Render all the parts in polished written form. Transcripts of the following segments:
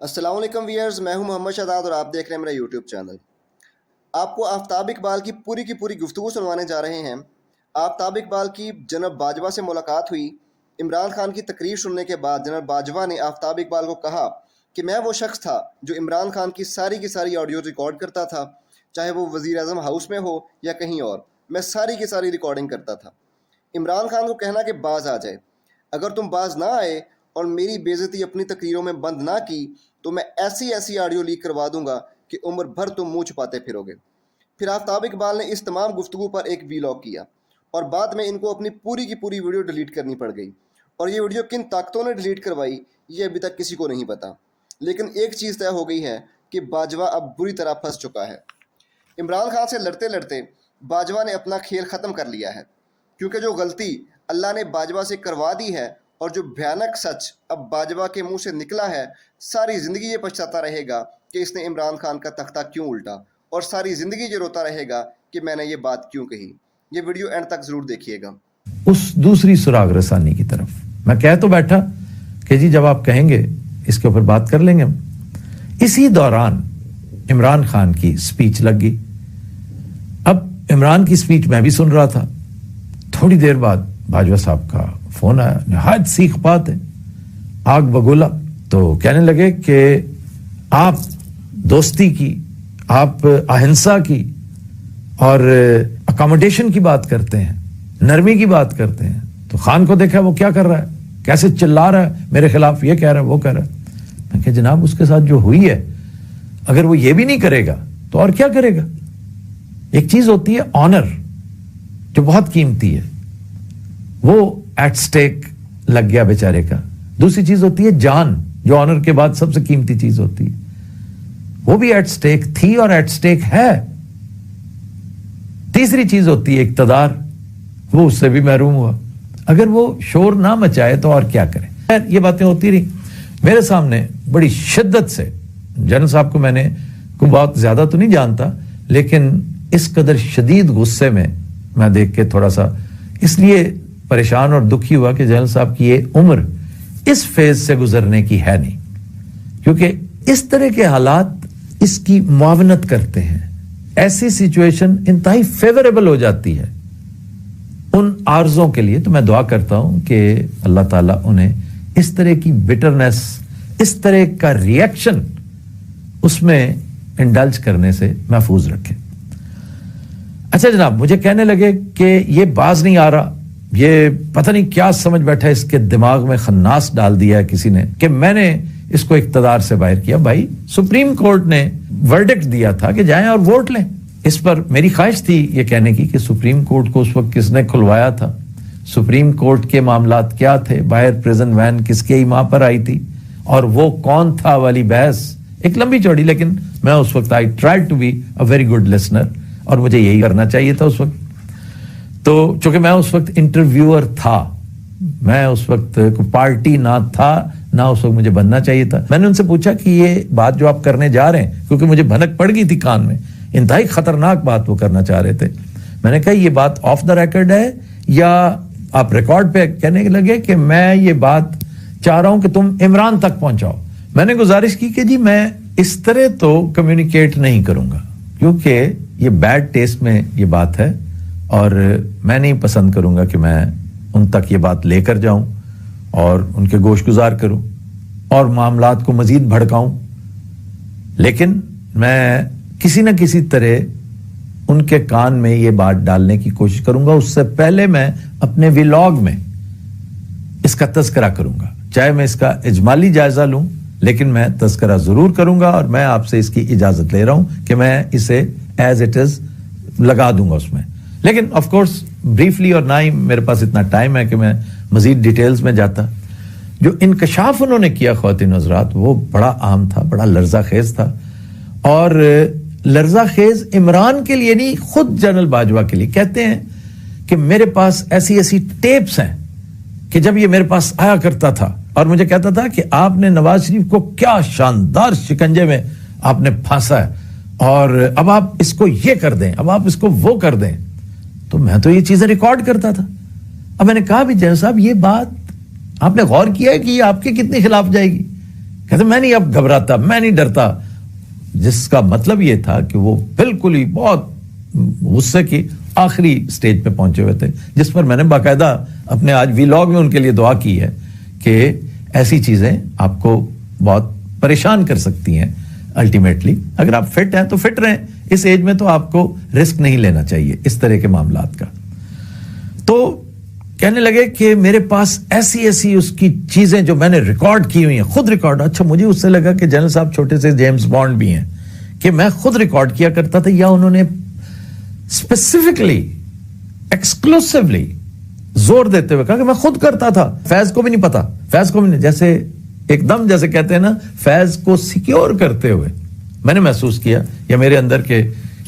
السلام علیکم ویئرز، میں ہوں محمد شہزاد اور آپ دیکھ رہے ہیں میرا یوٹیوب چینل۔ آپ کو آفتاب اقبال کی پوری گفتگو سنوانے جا رہے ہیں۔ آفتاب اقبال کی جناب باجوہ سے ملاقات ہوئی۔ عمران خان کی تقریر سننے کے بعد جناب باجوہ نے آفتاب اقبال کو کہا کہ میں وہ شخص تھا جو عمران خان کی ساری آڈیو ریکارڈ کرتا تھا، چاہے وہ وزیر اعظم ہاؤس میں ہو یا کہیں اور، میں ساری ریکارڈنگ کرتا تھا۔ عمران خان کو کہنا کہ باز آ جائے، اگر تم باز نہ آئے اور میری بے عزتی اپنی تقریروں میں بند نہ کی تو میں ایسی آڈیو لیک کروا دوں گا کہ عمر بھر تم منہ چھپاتے پھرو گے۔ پھر آفتاب اقبال نے اس تمام گفتگو پر ایک ویلاگ کیا اور بعد میں ان کو اپنی پوری ویڈیو ڈیلیٹ کرنی پڑ گئی، اور یہ ویڈیو کن طاقتوں نے ڈیلیٹ کروائی یہ ابھی تک کسی کو نہیں پتا، لیکن ایک چیز طے ہو گئی ہے کہ باجوہ اب بری طرح پھنس چکا ہے۔ عمران خان سے لڑتے باجوہ نے اپنا کھیل ختم کر لیا ہے، کیونکہ جو غلطی اللہ نے باجوہ سے کروا دی ہے اور جو بھیانک سچ اب باجوہ کے منہ سے نکلا ہے، ساری زندگی یہ پچھتاتا رہے گا کہ اس نے عمران خان کا تختہ کیوں الٹا، اور ساری زندگی یہ روتا رہے گا کہ میں نے یہ بات کیوں کہی۔ یہ ویڈیو اینڈ تک ضرور دیکھیے گا۔ اس دوسری سراغ رسانی کی طرف میں کہہ تو بیٹھا کہ جی جب آپ کہیں گے اس کے اوپر بات کر لیں گے ہم۔ اسی دوران عمران خان کی سپیچ لگ گئی۔ اب عمران کی سپیچ میں بھی سن رہا تھا، تھوڑی دیر بعد باجوہ صاحب کا فون آیا، نہایت سیخ بات ہے، آگ بگولا، تو کہنے لگے کہ آپ دوستی کی، آپ اہنسا کی اور اکاموڈیشن کی بات کرتے ہیں، نرمی کی بات کرتے ہیں، تو خان کو دیکھا وہ کیا کر رہا ہے، کیسے چلا رہا ہے میرے خلاف، یہ کہہ رہا ہے وہ کہہ رہا ہے۔ میں کہ جناب اس کے ساتھ جو ہوئی ہے اگر وہ یہ بھی نہیں کرے گا تو اور کیا کرے گا؟ ایک چیز ہوتی ہے آنر جو بہت قیمتی ہے، وہ ایٹ سٹیک لگ گیا بیچارے کا۔ دوسری چیز ہوتی ہے جان، جو آنر کے بعد سب سے قیمتی چیز ہوتی ہے، وہ بھی ایٹ سٹیک تھی اور ایٹ سٹیک ہے۔ تیسری چیز ہوتی ہے اقتدار، وہ اس سے بھی محروم ہوا۔ اگر وہ شور نہ مچائے تو اور کیا کرے؟ خیر یہ باتیں ہوتی رہی۔ میرے سامنے بڑی شدت سے، جنرل صاحب کو میں نے کوئی بہت زیادہ تو نہیں جانتا، لیکن اس قدر شدید غصے میں دیکھ کے تھوڑا سا اس لیے پریشان اور دکھی ہوا کہ جنرل صاحب کی یہ عمر اس فیز سے گزرنے کی ہے نہیں، کیونکہ اس طرح کے حالات اس کی معاونت کرتے ہیں۔ ایسی سچویشن انتہائی فیوریبل ہو جاتی ہے ان عارضوں کے لیے۔ تو میں دعا کرتا ہوں کہ اللہ تعالیٰ انہیں اس طرح کی بٹرنس، اس طرح کا ریئیکشن اس میں انڈلج کرنے سے محفوظ رکھے۔ اچھا جناب، مجھے کہنے لگے کہ یہ باز نہیں آ رہا، یہ پتہ نہیں کیا سمجھ بیٹھا، اس کے دماغ میں خناس ڈال دیا ہے کسی نے کہ میں نے اس کو اقتدار سے باہر کیا۔ بھائی سپریم کورٹ نے ورڈکٹ دیا تھا کہ جائیں اور ووٹ لیں۔ اس پر میری خواہش تھی یہ کہنے کی کہ سپریم کورٹ کو اس وقت کس نے کھلوایا تھا، سپریم کورٹ کے معاملات کیا تھے، باہر پریزن وین کس کے ماں پر آئی تھی اور وہ کون تھا والی بحث ایک لمبی چوڑی، لیکن میں اس وقت I tried to be a very good listener اور مجھے یہی کرنا چاہیے تھا اس وقت۔ تو چونکہ میں اس وقت انٹرویور تھا، میں اس وقت کوئی پارٹی نہ تھا، نہ اس وقت مجھے بننا چاہیے تھا۔ میں نے ان سے پوچھا کہ یہ بات جو آپ کرنے جا رہے ہیں، کیونکہ مجھے بھنک پڑ گئی تھی کان میں، انتہائی خطرناک بات وہ کرنا چاہ رہے تھے۔ میں نے کہا یہ بات آف دا ریکارڈ ہے یا آپ ریکارڈ پہ کہنے لگے کہ میں یہ بات چاہ رہا ہوں کہ تم عمران تک پہنچاؤ۔ میں نے گزارش کی کہ جی میں اس طرح تو کمیونیکیٹ نہیں کروں گا، کیونکہ یہ بیڈ ٹیسٹ میں یہ بات ہے اور میں نہیں پسند کروں گا کہ میں ان تک یہ بات لے کر جاؤں اور ان کے گوش گزار کروں اور معاملات کو مزید بھڑکاؤں۔ لیکن میں کسی نہ کسی طرح ان کے کان میں یہ بات ڈالنے کی کوشش کروں گا۔ اس سے پہلے میں اپنے ویلاگ میں اس کا تذکرہ کروں گا، چاہے میں اس کا اجمالی جائزہ لوں، لیکن میں تذکرہ ضرور کروں گا، اور میں آپ سے اس کی اجازت لے رہا ہوں کہ میں اسے ایز اٹ از لگا دوں گا اس میں۔ لیکن آف کورس بریفلی، اور نہ ہی میرے پاس اتنا ٹائم ہے کہ میں مزید ڈیٹیلز میں جاتا۔ جو انکشاف انہوں نے کیا خواتین حضرات، وہ بڑا اہم تھا، بڑا لرزہ خیز تھا، اور لرزہ خیز عمران کے لیے نہیں، خود جنرل باجوہ کے لیے۔ کہتے ہیں کہ میرے پاس ایسی ٹیپس ہیں کہ جب یہ میرے پاس آیا کرتا تھا اور مجھے کہتا تھا کہ آپ نے نواز شریف کو کیا شاندار شکنجے میں آپ نے پھانسا ہے، اور اب آپ اس کو یہ کر دیں، اب آپ اس کو وہ کر دیں، تو میں تو یہ چیزیں ریکارڈ کرتا تھا۔ اب میں نے کہا بھی جنرل صاحب یہ بات آپ نے غور کیا ہے کہ یہ آپ کے کتنے خلاف جائے گی؟ کہتے میں نہیں اب گھبراتا، میں نہیں ڈرتا، جس کا مطلب یہ تھا کہ وہ بالکل ہی بہت غصے کی آخری سٹیج پہ پہنچے ہوئے تھے، جس پر میں نے باقاعدہ اپنے آج ویلاگ میں ان کے لیے دعا کی ہے کہ ایسی چیزیں آپ کو بہت پریشان کر سکتی ہیں الٹیمیٹلی. اگر آپ فٹ ہیں تو فٹ رہیں، اس ایج میں تو آپ کو رسک نہیں لینا چاہیے اس طرح کے معاملات کا. تو کہنے لگے کہ میرے پاس ایسی ایسی اس کی چیزیں جو میں نے ریکارڈ کی ہوئی ہیں، خود ریکارڈ. اچھا مجھے اس سے لگا کہ جنرل صاحب چھوٹے سے جیمز بانڈ بھی ہیں کہ میں خود ریکارڈ کیا کرتا تھا، یا انہوں نے اسپیسیفکلی ایکسکلوسیولی زور دیتے ہوئے کہا کہ میں خود کرتا تھا، فیض کو بھی نہیں پتا، فیض کو بھی نہیں. جیسے ایک دم جیسے کہتے ہیں نا، فیض کو سیکیور کرتے ہوئے میں نے محسوس کیا، یا میرے اندر کے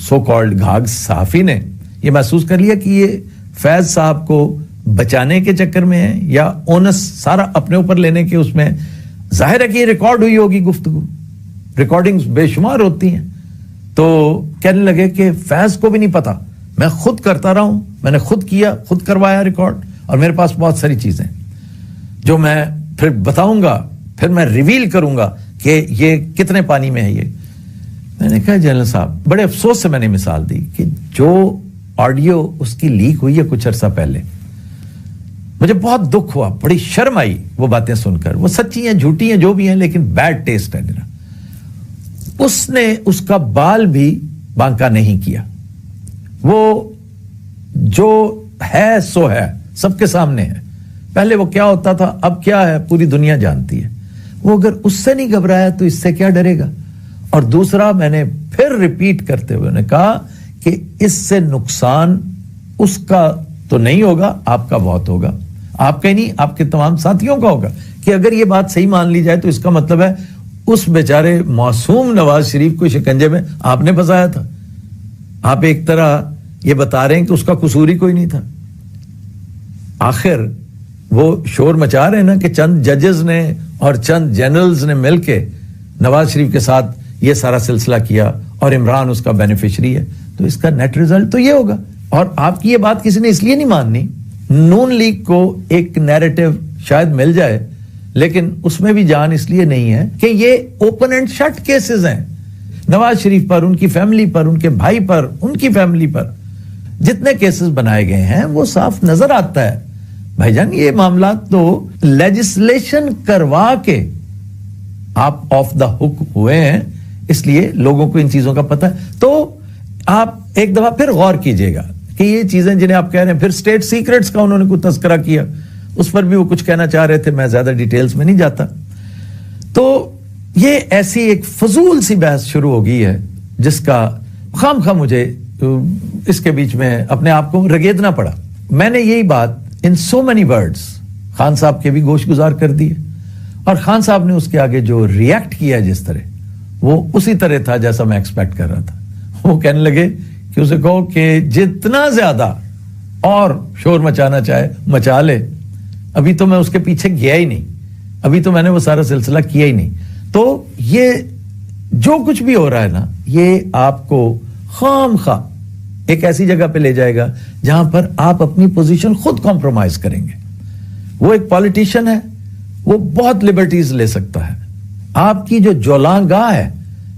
سو کالڈ گھاگ صحافی نے یہ محسوس کر لیا کہ یہ فیض صاحب کو بچانے کے چکر میں ہے، یا اونس سارا اپنے اوپر لینے کے اس میں. ظاہر ہے کہ یہ ریکارڈ ہوئی ہوگی گفتگو، ریکارڈنگز بے شمار ہوتی ہیں. تو کہنے لگے کہ فیض کو بھی نہیں پتا، میں خود کرتا رہا ہوں، میں نے خود کیا، خود کروایا ریکارڈ، اور میرے پاس بہت ساری چیزیں جو میں پھر بتاؤں گا، پھر میں ریویل کروں گا کہ یہ کتنے پانی میں ہے. یہ میں نے کہا جنرل صاحب، بڑے افسوس سے میں نے مثال دی کہ جو آڈیو اس کی لیک ہوئی ہے کچھ عرصہ پہلے، مجھے بہت دکھ ہوا، بڑی شرم آئی وہ باتیں سن کر. وہ سچی ہیں جھوٹی ہیں جو بھی ہیں، لیکن بیڈ ٹیسٹ ہے میرا. اس نے اس کا بال بھی بانکا نہیں کیا. وہ جو ہے سو ہے، سب کے سامنے ہے. پہلے وہ کیا ہوتا تھا، اب کیا ہے، پوری دنیا جانتی ہے. وہ اگر اس سے نہیں گھبرایا تو اس سے کیا ڈرے گا. اور دوسرا، میں نے پھر ریپیٹ کرتے ہوئے نے کہا کہ اس سے نقصان اس کا تو نہیں ہوگا، آپ کا بہت ہوگا. آپ کا ہی نہیں، آپ کے تمام ساتھیوں کا ہوگا. کہ اگر یہ بات صحیح مان لی جائے تو اس کا مطلب ہے اس بیچارے معصوم نواز شریف کو شکنجے میں آپ نے پھنسایا تھا. آپ ایک طرح یہ بتا رہے ہیں کہ اس کا قصور ہی کوئی نہیں تھا. آخر وہ شور مچا رہے ہیں نا کہ چند ججز نے اور چند جنرلز نے مل کے نواز شریف کے ساتھ یہ سارا سلسلہ کیا، اور عمران اس کا بینیفیشری ہے. تو اس کا نیٹ ریزلٹ تو یہ ہوگا. اور آپ کی یہ بات کسی نے اس لیے نہیں ماننی، نون لیگ کو ایک نیریٹو شاید مل جائے، لیکن اس میں بھی جان اس لیے نہیں ہے کہ یہ اوپن اینڈ شٹ کیسز ہیں. نواز شریف پر، ان کی فیملی پر، ان کے بھائی پر، ان کی فیملی پر جتنے کیسز بنائے گئے ہیں وہ صاف نظر آتا ہے. بھائی جان، یہ معاملات تو لیجسلیشن کروا کے آپ آف دا ہک ہوئے ہیں، اس لیے لوگوں کو ان چیزوں کا پتہ ہے. تو آپ ایک دفعہ پھر غور کیجئے گا کہ یہ چیزیں جنہیں آپ کہہ رہے ہیں، پھر سٹیٹ سیکرٹس کا انہوں نے کوئی تذکرہ کیا، اس پر بھی وہ کچھ کہنا چاہ رہے تھے، میں زیادہ ڈیٹیلز میں نہیں جاتا. تو یہ ایسی ایک فضول سی بحث شروع ہو گئی ہے جس کا خام خواہ مجھے اس کے بیچ میں اپنے آپ کو رگیدنا پڑا. میں نے یہی بات ان سو مینی ورڈز خان صاحب کے بھی گوش گزار کر دی ہے، اور خان صاحب نے اس کے آگے جو ریئیکٹ کیا جس طرح، وہ اسی طرح تھا جیسا میں ایکسپیکٹ کر رہا تھا. وہ کہنے لگے کہ اسے کہو کہ جتنا زیادہ اور شور مچانا چاہے مچا لے، ابھی تو میں اس کے پیچھے گیا ہی نہیں، ابھی تو میں نے وہ سارا سلسلہ کیا ہی نہیں. تو یہ جو کچھ بھی ہو رہا ہے نا، یہ آپ کو خام خواہ ایک ایسی جگہ پہ لے جائے گا جہاں پر آپ اپنی پوزیشن خود کمپرومائز کریں گے. وہ ایک پالیٹیشین ہے، وہ بہت لبرٹیز لے سکتا ہے. آپ کی جو جولاں گاہ ہے،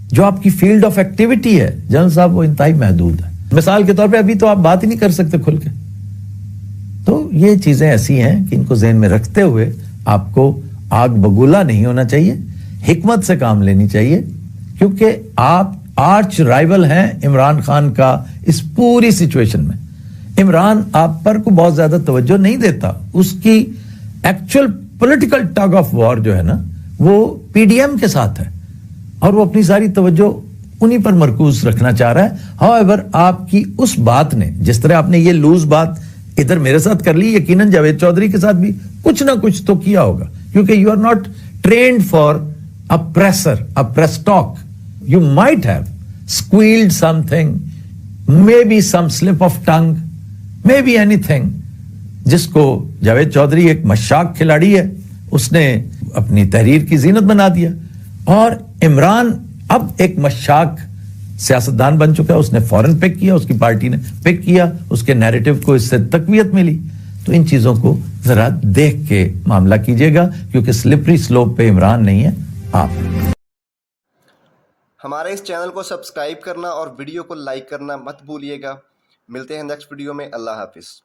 جو آپ کی فیلڈ آف ایکٹیویٹی ہے جنرل صاحب، وہ انتہائی محدود ہے. مثال کے طور پہ ابھی تو آپ بات ہی نہیں کر سکتے کھل کے. تو یہ چیزیں ایسی ہیں کہ ان کو ذہن میں رکھتے ہوئے آپ کو آگ بگولا نہیں ہونا چاہیے، حکمت سے کام لینی چاہیے، کیونکہ آپ آرچ رائیول ہیں عمران خان کا اس پوری سچویشن میں. عمران آپ پر کو بہت زیادہ توجہ نہیں دیتا. اس کی actual political tug of war جو ہے نا، وہ پی ڈی ایم کے ساتھ ہے، اور وہ اپنی ساری توجہ انہی پر مرکوز رکھنا چاہ رہا ہے. ہاؤ آپ کی اس بات نے، جس طرح آپ نے یہ لوز بات ادھر میرے ساتھ کر لی، یقیناً جاوید چودھری کے ساتھ بھی کچھ نہ کچھ تو کیا ہوگا، کیونکہ you are not trained for a presser, a press talk. You might have squealed something, maybe some slip of tongue, maybe anything. جس کو جاوید چودھری ایک مشاق کھلاڑی ہے، اس نے اپنی تحریر کی زینت بنا دیا، اور عمران اب ایک مشاق سیاستدان بن چکا ہے. اس نے فوراً پک کیا، اس کی پارٹی نے پک کیا، اس کے نیریٹو کو اس سے تقویت ملی. تو ان چیزوں کو ذرا دیکھ کے معاملہ کیجئے گا، کیونکہ سلپری سلوپ پہ عمران نہیں ہے، آپ ہمارے اس چینل کو سبسکرائب کرنا اور ویڈیو کو لائک کرنا مت بھولیے گا۔ ملتے ہیں نیکسٹ ویڈیو میں۔ اللہ حافظ۔